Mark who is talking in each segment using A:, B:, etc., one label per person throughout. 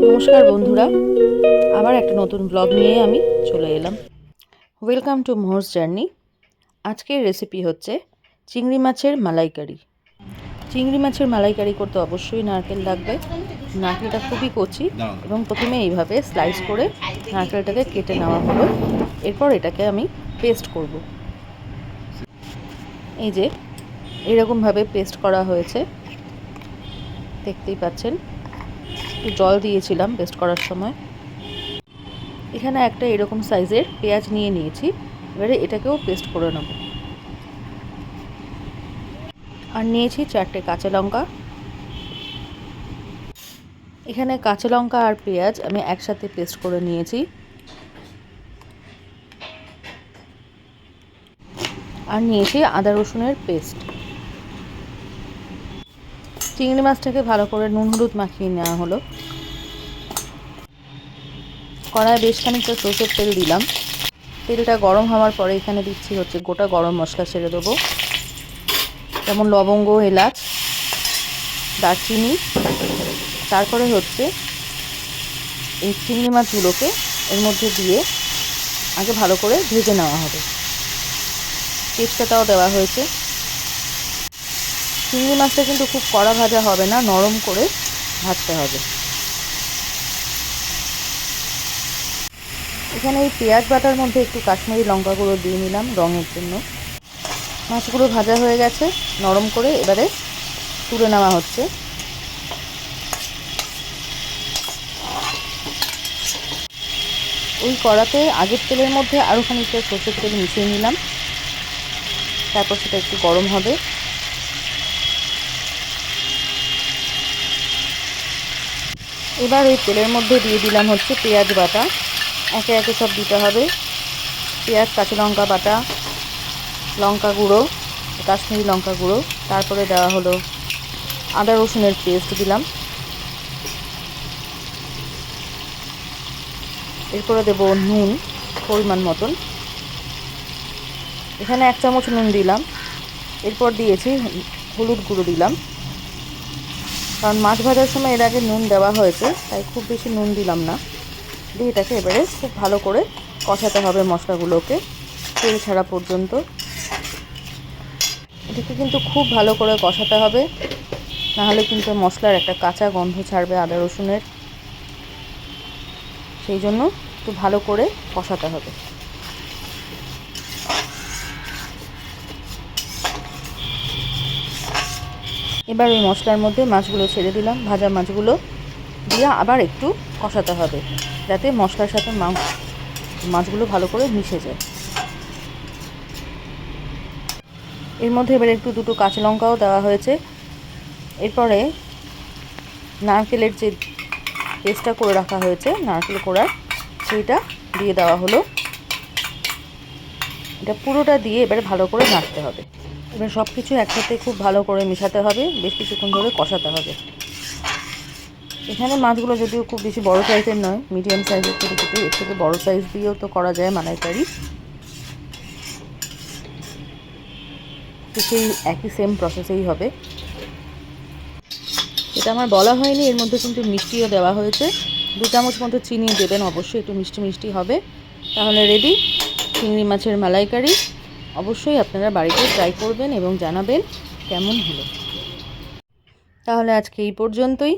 A: নমস্কার বন্ধুরা, আবার একটা নতুন ব্লগ নিয়ে আমি চলে এলাম। ওয়েলকাম টু মোহরস জার্নি। আজকের রেসিপি হচ্ছে চিংড়ি মাছের মালাইকারি। চিংড়ি মাছের মালাইকারি করতে অবশ্যই নারকেল লাগবে। নারকেলটা খুবই কচি এবং প্রথমে এইভাবে স্লাইস করে নারকেলটাকে কেটে নেওয়া হলো। এরপর এটাকে আমি পেস্ট করব। এই যে এরকমভাবে পেস্ট করা হয়েছে, দেখতেই পাচ্ছেন। একটু জল দিয়েছিলাম পেস্ট করার সময়। এখানে একটা এরকম সাইজের পেঁয়াজ নিয়ে নিয়েছি, এবারে এটাকেও পেস্ট করে নেব। আর নিয়েছি 4টে কাঁচা লঙ্কা। এখানে কাঁচা লঙ্কা আর পেঁয়াজ আমি একসাথে পেস্ট করে নিয়েছি। আর নিয়েছি আদা রসুনের পেস্ট। চিংড়ি মাছটাকে ভালো করে নুন হলুদ মাখিয়ে নেওয়া হলো। কড়ায় বেশ খানিকটা সরষের তেল দিলাম। তেলটা গরম হওয়ার পরে এখানে দিচ্ছি হচ্ছে গোটা গরম মশলা ছেড়ে দেবো, যেমন লবঙ্গ, এলাচ, দারচিনি। তারপরে হচ্ছে এই চিংড়ি মাছগুলোকে এর মধ্যে দিয়ে আগে ভালো করে ভেজে নেওয়া হবে। তেজপাতাও দেওয়া হয়েছে। চিংড়ি মাছটা কিন্তু খুব কড়া ভাজা হবে না, নরম করে ভাজতে হবে। এখানে এই পেঁয়াজ বাটার মধ্যে একটু কাশ্মীরি লঙ্কা গুঁড়ো দিয়ে নিলাম রঙের জন্য। মাছগুলো ভাজা হয়ে গেছে নরম করে, এবারে তুলে নেওয়া হচ্ছে। ওই কড়াতে আগের তেলের মধ্যে আরও খানিকটা সরষের তেল মিশিয়ে নিলাম, তারপর সেটা একটু গরম হবে। এবার ওই তেলের মধ্যে দিয়ে দিলাম হচ্ছে পেঁয়াজ বাটা। একে একে সব দিতে হবে। পেঁয়াজ, কাঁচা লঙ্কা বাটা, লঙ্কা গুঁড়ো, কাশ্মীরি লঙ্কা গুঁড়ো, তারপরে দেওয়া হলো আদা রসুনের পেস্ট দিলাম। এরপরে দেব নুন পরিমাণ মতন। এখানে 1 চামচ নুন দিলাম। এরপর দিয়েছি হলুদ গুঁড়ো দিলাম, কারণ মাছ ভাজার সময় এর আগে নুন দেওয়া হয়েছে, তাই খুব বেশি নুন দিলাম না। দিয়ে এটাকে এবারে খুব ভালো করে কষাতে হবে মশলাগুলোকে তেল ছাড়া পর্যন্ত। এটাকে কিন্তু খুব ভালো করে কষাতে হবে, নাহলে কিন্তু মশলার একটা কাঁচা গন্ধ ছাড়বে আদা রসুনের। সেই জন্য একটু ভালো করে কষাতে হবে। এবার ওই মশলার মধ্যে মাছগুলো ছেড়ে দিলাম। ভাজা মাছগুলো দিয়ে আবার একটু কষাতে হবে, যাতে মশলার সাথে মাছগুলো ভালো করে মিশে যায়। এর মধ্যে এবার একটু 2টো কাঁচা লঙ্কাও দেওয়া হয়েছে। এরপরে নারকেলের যে পেস্টটা করে রাখা হয়েছে, নারকেল কোড়ার, সেইটা দিয়ে দেওয়া হলো। এটা পুরোটা দিয়ে এবারে ভালো করে নাড়তে হবে। এবার সব কিছু একসাথে খুব ভালো করে মেশাতে হবে, বেশ কিছুক্ষণ ধরে কষাতে হবে। এখানে মাছগুলো যদিও খুব বেশি বড় সাইজের নয়, মিডিয়াম সাইজের ছোটো ছোটো। এর থেকে বড় সাইজ দিয়েও তো করা যায় মালাইকারি। তো সেই একই সেম প্রসেসেই হবে। এটা আমার বলা হয়নি, এর মধ্যে কিন্তু মিষ্টিও দেওয়া হয়েছে। 2 চামচ মতো চিনি দেবেন অবশ্যই, একটু মিষ্টি মিষ্টি হবে। তাহলে রেডি চিংড়ি মাছের মালাইকারি। অবশ্যই আপনারা বাড়িতে ট্রাই করবেন এবং জানাবেন কেমন হলো। তাহলে আজকে এই পর্যন্তই।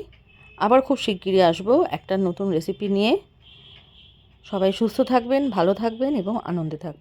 A: আবার খুব শিগগিরই আসবো একটা নতুন রেসিপি নিয়ে। সবাই সুস্থ থাকবেন, ভালো থাকবেন এবং আনন্দে থাকবেন।